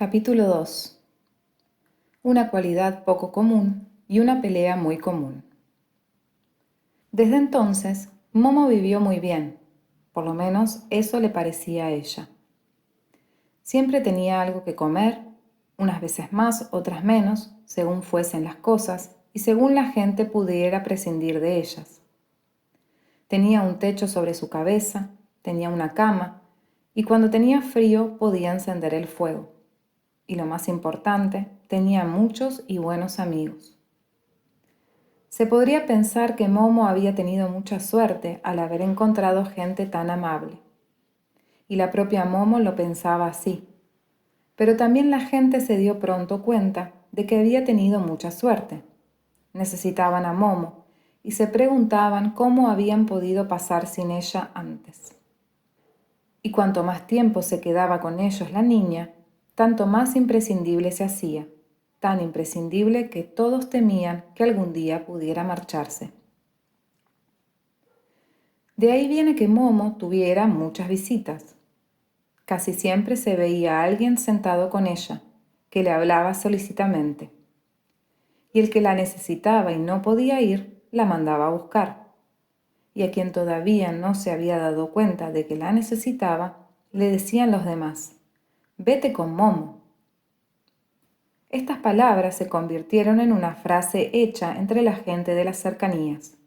Capítulo 2. Una cualidad poco común y una pelea muy común. Desde entonces, Momo vivió muy bien, por lo menos eso le parecía a ella. Siempre tenía algo que comer, unas veces más, otras menos, según fuesen las cosas y según la gente pudiera prescindir de ellas. Tenía un techo sobre su cabeza, tenía una cama, y cuando tenía frío podía encender el fuego. Y lo más importante, tenía muchos y buenos amigos. Se podría pensar que Momo había tenido mucha suerte al haber encontrado gente tan amable. Y la propia Momo lo pensaba así. Pero también la gente se dio pronto cuenta de que había tenido mucha suerte. Necesitaban a Momo y se preguntaban cómo habían podido pasar sin ella antes. Y cuanto más tiempo se quedaba con ellos la niña, tanto más imprescindible se hacía, tan imprescindible que todos temían que algún día pudiera marcharse. De ahí viene que Momo tuviera muchas visitas. Casi siempre se veía a alguien sentado con ella, que le hablaba solícitamente. Y el que la necesitaba y no podía ir, la mandaba a buscar. Y a quien todavía no se había dado cuenta de que la necesitaba, le decían los demás: «Vete con Momo». Estas palabras se convirtieron en una frase hecha entre la gente de las cercanías.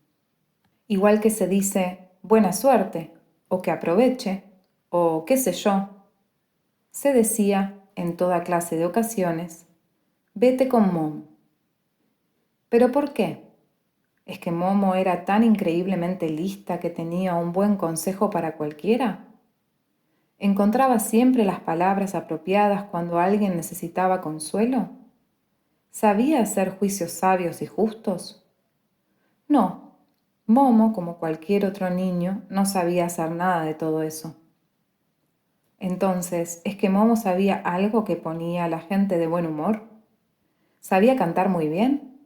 Igual que se dice «buena suerte» o «que aproveche» o «qué sé yo», se decía en toda clase de ocasiones «vete con Momo». ¿Pero por qué? ¿Es que Momo era tan increíblemente lista que tenía un buen consejo para cualquiera? ¿Encontraba siempre las palabras apropiadas cuando alguien necesitaba consuelo? ¿Sabía hacer juicios sabios y justos? No, Momo, como cualquier otro niño, no sabía hacer nada de todo eso. Entonces, ¿es que Momo sabía algo que ponía a la gente de buen humor? ¿Sabía cantar muy bien?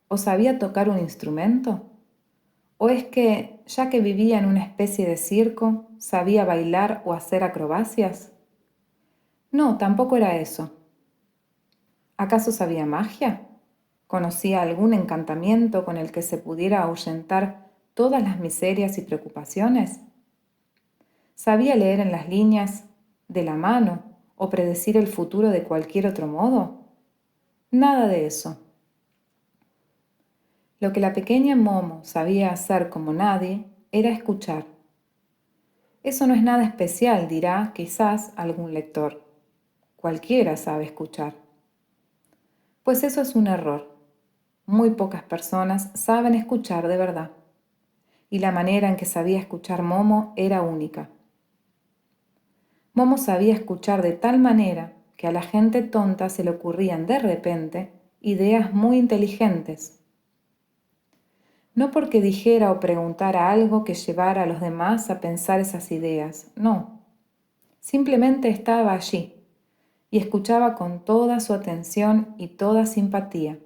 ¿O sabía tocar un instrumento? ¿O es que, ya que vivía en una especie de circo, sabía bailar o hacer acrobacias? No, tampoco era eso. ¿Acaso sabía magia? ¿Conocía algún encantamiento con el que se pudiera ahuyentar todas las miserias y preocupaciones? ¿Sabía leer en las líneas de la mano o predecir el futuro de cualquier otro modo? Nada de eso. Lo que la pequeña Momo sabía hacer como nadie era escuchar. Eso no es nada especial, dirá quizás algún lector. Cualquiera sabe escuchar. Pues eso es un error. Muy pocas personas saben escuchar de verdad. Y la manera en que sabía escuchar Momo era única. Momo sabía escuchar de tal manera que a la gente tonta se le ocurrían de repente ideas muy inteligentes. No porque dijera o preguntara algo que llevara a los demás a pensar esas ideas, no. Simplemente estaba allí y escuchaba con toda su atención y toda simpatía.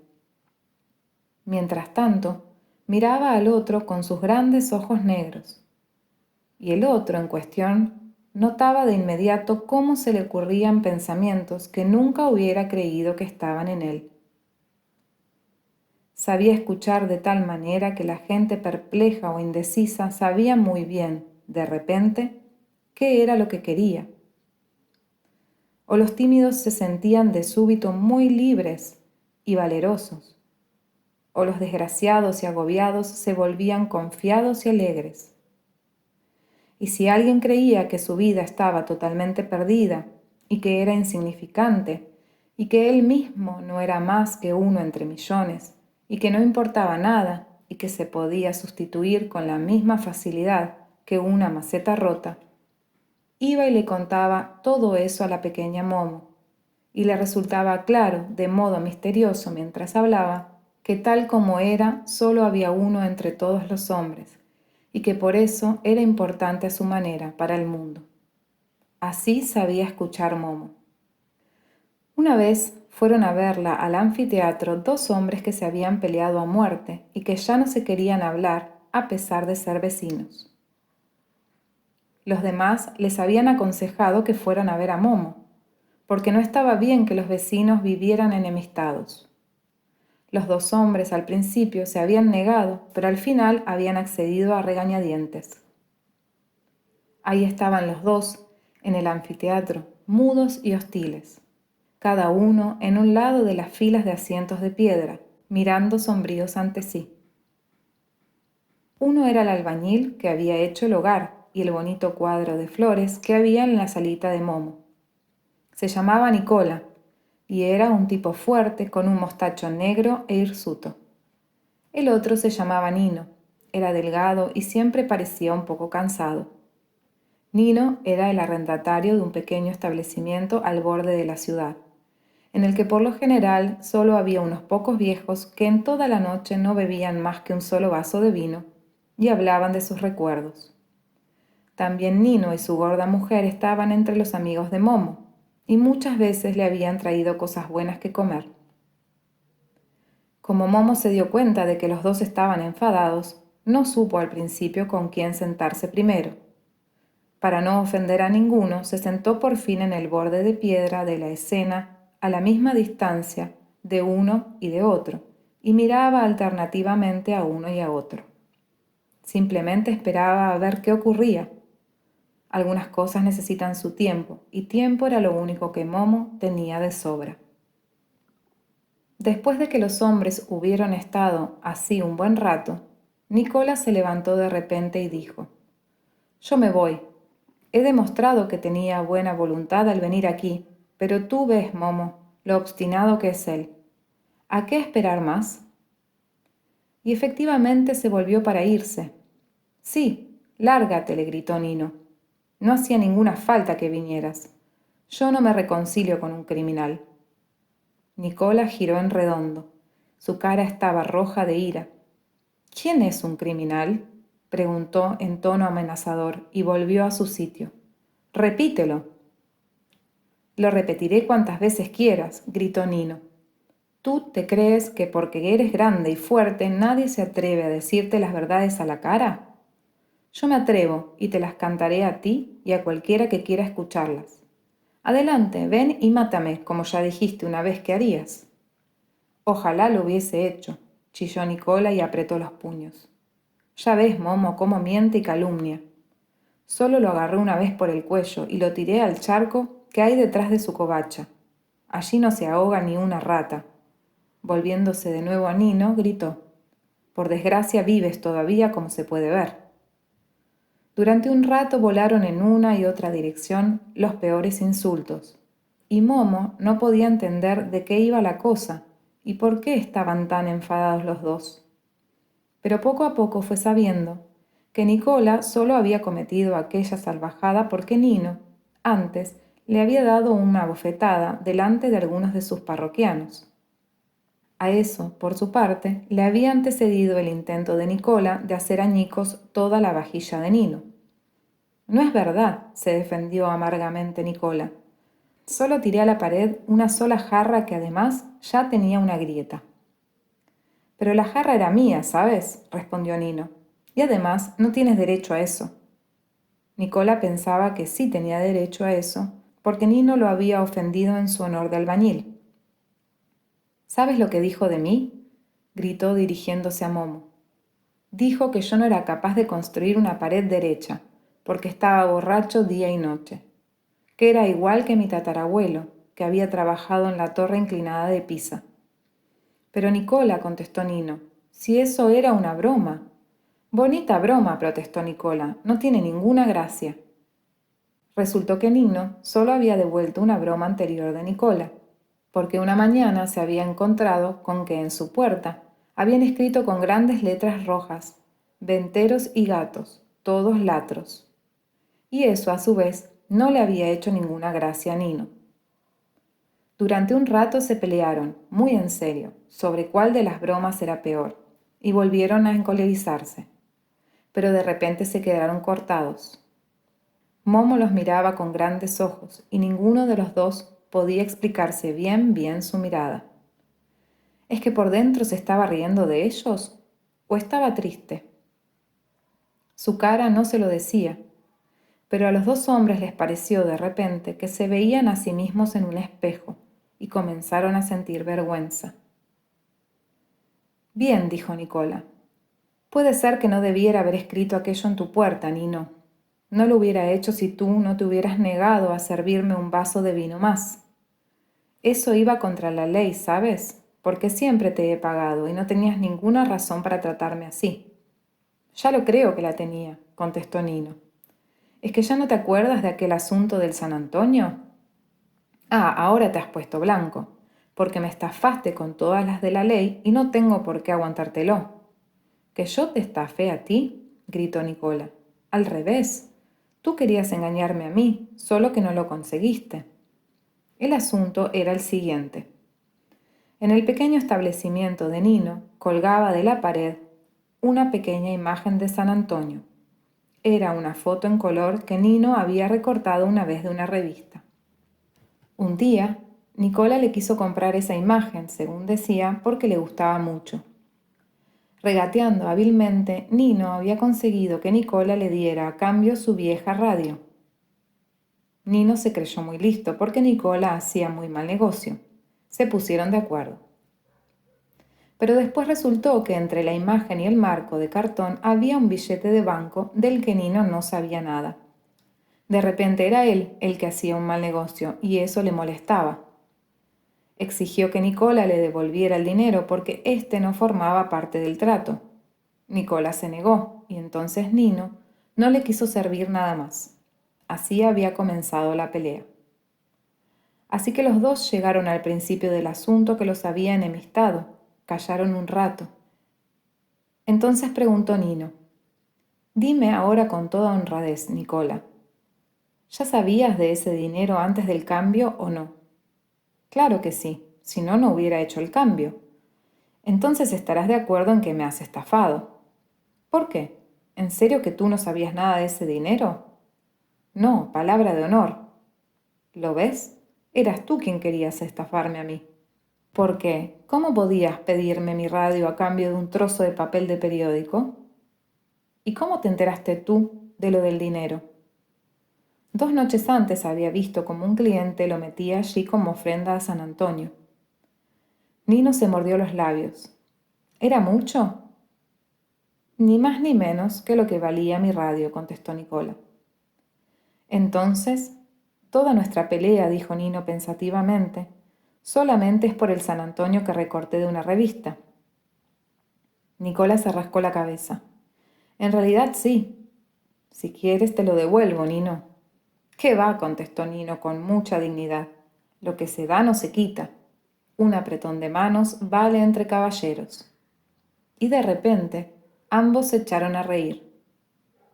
Mientras tanto, miraba al otro con sus grandes ojos negros. Y el otro en cuestión notaba de inmediato cómo se le ocurrían pensamientos que nunca hubiera creído que estaban en él. Sabía escuchar de tal manera que la gente perpleja o indecisa sabía muy bien, de repente, qué era lo que quería. O los tímidos se sentían de súbito muy libres y valerosos. O los desgraciados y agobiados se volvían confiados y alegres. Y si alguien creía que su vida estaba totalmente perdida y que era insignificante y que él mismo no era más que uno entre millones y que no importaba nada y que se podía sustituir con la misma facilidad que una maceta rota, iba y le contaba todo eso a la pequeña Momo y le resultaba claro, de modo misterioso mientras hablaba, que tal como era solo había uno entre todos los hombres y que por eso era importante a su manera para el mundo. Así sabía escuchar Momo. Una vez fueron a verla al anfiteatro dos hombres que se habían peleado a muerte y que ya no se querían hablar a pesar de ser vecinos. Los demás les habían aconsejado que fueran a ver a Momo, porque no estaba bien que los vecinos vivieran enemistados. Los dos hombres al principio se habían negado, pero al final habían accedido a regañadientes. Ahí estaban los dos, en el anfiteatro, mudos y hostiles, cada uno en un lado de las filas de asientos de piedra, mirando sombríos ante sí. Uno era el albañil que había hecho el hogar y el bonito cuadro de flores que había en la salita de Momo. Se llamaba Nicola, y era un tipo fuerte con un mostacho negro e hirsuto. El otro se llamaba Nino, era delgado y siempre parecía un poco cansado. Nino era el arrendatario de un pequeño establecimiento al borde de la ciudad, en el que por lo general solo había unos pocos viejos que en toda la noche no bebían más que un solo vaso de vino y hablaban de sus recuerdos. También Nino y su gorda mujer estaban entre los amigos de Momo, y muchas veces le habían traído cosas buenas que comer. Como Momo se dio cuenta de que los dos estaban enfadados, no supo al principio con quién sentarse primero. Para no ofender a ninguno, se sentó por fin en el borde de piedra de la escena, a la misma distancia de uno y de otro, y miraba alternativamente a uno y a otro. Simplemente esperaba a ver qué ocurría. Algunas cosas necesitan su tiempo, y tiempo era lo único que Momo tenía de sobra. Después de que los hombres hubieron estado así un buen rato, Nicola se levantó de repente y dijo: «Yo me voy. He demostrado que tenía buena voluntad al venir aquí, pero tú ves, Momo, lo obstinado que es él. ¿A qué esperar más?». Y efectivamente se volvió para irse. «Sí, lárgate», le gritó Nino. «No hacía ninguna falta que vinieras. Yo no me reconcilio con un criminal». Nicola giró en redondo. Su cara estaba roja de ira. «¿Quién es un criminal?», preguntó en tono amenazador y volvió a su sitio. «Repítelo». «Lo repetiré cuantas veces quieras», gritó Nino. «¿Tú te crees que porque eres grande y fuerte nadie se atreve a decirte las verdades a la cara? Yo me atrevo y te las cantaré a ti y a cualquiera que quiera escucharlas. Adelante, ven y mátame, como ya dijiste una vez que harías». «Ojalá lo hubiese hecho», chilló Nicola y apretó los puños. «Ya ves, Momo, cómo miente y calumnia. Solo lo agarré una vez por el cuello y lo tiré al charco que hay detrás de su covacha. Allí no se ahoga ni una rata». Volviéndose de nuevo a Nino, gritó: «Por desgracia vives todavía, como se puede ver». Durante un rato volaron en una y otra dirección los peores insultos, y Momo no podía entender de qué iba la cosa y por qué estaban tan enfadados los dos. Pero poco a poco fue sabiendo que Nicola solo había cometido aquella salvajada porque Nino, antes, le había dado una bofetada delante de algunos de sus parroquianos. A eso, por su parte, le había antecedido el intento de Nicola de hacer añicos toda la vajilla de Nino. «No es verdad», se defendió amargamente Nicola. «Solo tiré a la pared una sola jarra que además ya tenía una grieta». «Pero la jarra era mía, ¿sabes?», respondió Nino. «Y además no tienes derecho a eso». Nicola pensaba que sí tenía derecho a eso, porque Nino lo había ofendido en su honor de albañil. «¿Sabes lo que dijo de mí?», gritó dirigiéndose a Momo. «Dijo que yo no era capaz de construir una pared derecha, porque estaba borracho día y noche. Que era igual que mi tatarabuelo, que había trabajado en la torre inclinada de Pisa». «Pero Nicola», contestó Nino, «si eso era una broma». «Bonita broma», protestó Nicola, «no tiene ninguna gracia». Resultó que Nino solo había devuelto una broma anterior de Nicola, porque una mañana se había encontrado con que en su puerta habían escrito con grandes letras rojas: «Venteros y gatos, todos latros». Y eso, a su vez, no le había hecho ninguna gracia a Nino. Durante un rato se pelearon, muy en serio, sobre cuál de las bromas era peor, y volvieron a encolerizarse. Pero de repente se quedaron cortados. Momo los miraba con grandes ojos, y ninguno de los dos podía explicarse bien su mirada. ¿Es que por dentro se estaba riendo de ellos? ¿O estaba triste? Su cara no se lo decía, pero a los dos hombres les pareció de repente que se veían a sí mismos en un espejo y comenzaron a sentir vergüenza. Bien, dijo Nicola. Puede ser que no debiera haber escrito aquello en tu puerta, Nino. No lo hubiera hecho si tú no te hubieras negado a servirme un vaso de vino más. Eso iba contra la ley, ¿sabes? Porque siempre te he pagado y no tenías ninguna razón para tratarme así. Ya lo creo que la tenía, contestó Nino. ¿Es que ya no te acuerdas de aquel asunto del San Antonio? Ah, ahora te has puesto blanco, porque me estafaste con todas las de la ley y no tengo por qué aguantártelo. ¿Que yo te estafé a ti? Gritó Nicola. Al revés. Tú querías engañarme a mí, solo que no lo conseguiste. El asunto era el siguiente. En el pequeño establecimiento de Nino colgaba de la pared una pequeña imagen de San Antonio. Era una foto en color que Nino había recortado una vez de una revista. Un día, Nicola le quiso comprar esa imagen, según decía, porque le gustaba mucho. Regateando hábilmente, Nino había conseguido que Nicola le diera a cambio su vieja radio. Nino se creyó muy listo porque Nicola hacía muy mal negocio. Se pusieron de acuerdo. Pero después resultó que entre la imagen y el marco de cartón había un billete de banco del que Nino no sabía nada. De repente era él el que hacía un mal negocio y eso le molestaba. Exigió que Nicola le devolviera el dinero porque éste no formaba parte del trato. Nicola se negó y entonces Nino no le quiso servir nada más. Así había comenzado la pelea. Así que los dos llegaron al principio del asunto que los había enemistado. Callaron un rato. Entonces preguntó Nino: Dime ahora con toda honradez, Nicola, ¿ya sabías de ese dinero antes del cambio o no? Claro que sí, si no, no hubiera hecho el cambio. Entonces estarás de acuerdo en que me has estafado. ¿Por qué? ¿En serio que tú no sabías nada de ese dinero? No, palabra de honor. ¿Lo ves? Eras tú quien querías estafarme a mí. ¿Por qué? ¿Cómo podías pedirme mi radio a cambio de un trozo de papel de periódico? ¿Y cómo te enteraste tú de lo del dinero? 2 noches antes había visto cómo un cliente lo metía allí como ofrenda a San Antonio. Nino se mordió los labios. ¿Era mucho? Ni más ni menos que lo que valía mi radio, contestó Nicola. Entonces, toda nuestra pelea, dijo Nino pensativamente, solamente es por el San Antonio que recorté de una revista. Nicola se rascó la cabeza. En realidad sí. Si quieres te lo devuelvo, Nino. ¿Qué va? Contestó Nino con mucha dignidad. Lo que se da no se quita. Un apretón de manos vale entre caballeros. Y de repente, ambos se echaron a reír.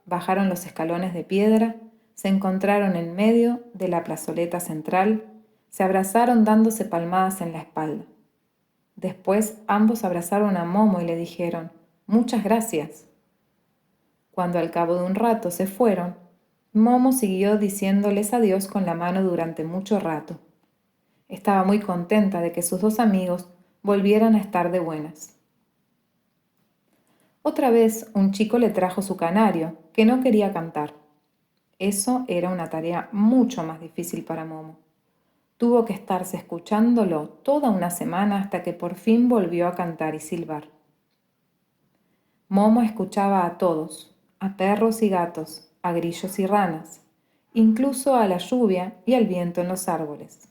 Bajaron los escalones de piedra, se encontraron en medio de la plazoleta central, se abrazaron dándose palmadas en la espalda. Después ambos abrazaron a Momo y le dijeron: «Muchas gracias». Cuando al cabo de un rato se fueron, Momo siguió diciéndoles adiós con la mano durante mucho rato. Estaba muy contenta de que sus dos amigos volvieran a estar de buenas. Otra vez un chico le trajo su canario, que no quería cantar. Eso era una tarea mucho más difícil para Momo. Tuvo que estarse escuchándolo toda una semana hasta que por fin volvió a cantar y silbar. Momo escuchaba a todos, a perros y gatos, a grillos y ranas, incluso a la lluvia y al viento en los árboles.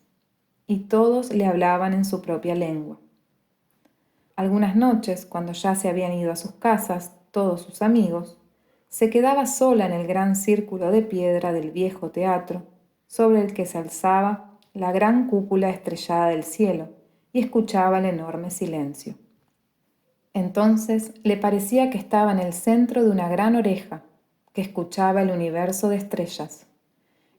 Y todos le hablaban en su propia lengua. Algunas noches, cuando ya se habían ido a sus casas todos sus amigos, se quedaba sola en el gran círculo de piedra del viejo teatro, sobre el que se alzaba la gran cúpula estrellada del cielo, y escuchaba el enorme silencio. Entonces le parecía que estaba en el centro de una gran oreja, que escuchaba el universo de estrellas,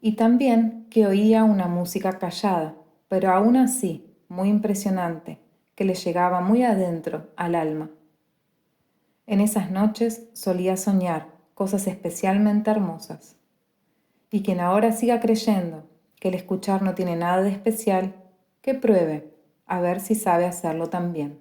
y también que oía una música callada, pero aún así muy impresionante, que le llegaba muy adentro al alma. En esas noches solía soñar cosas especialmente hermosas. Y quien ahora siga creyendo que el escuchar no tiene nada de especial, que pruebe, a ver si sabe hacerlo también.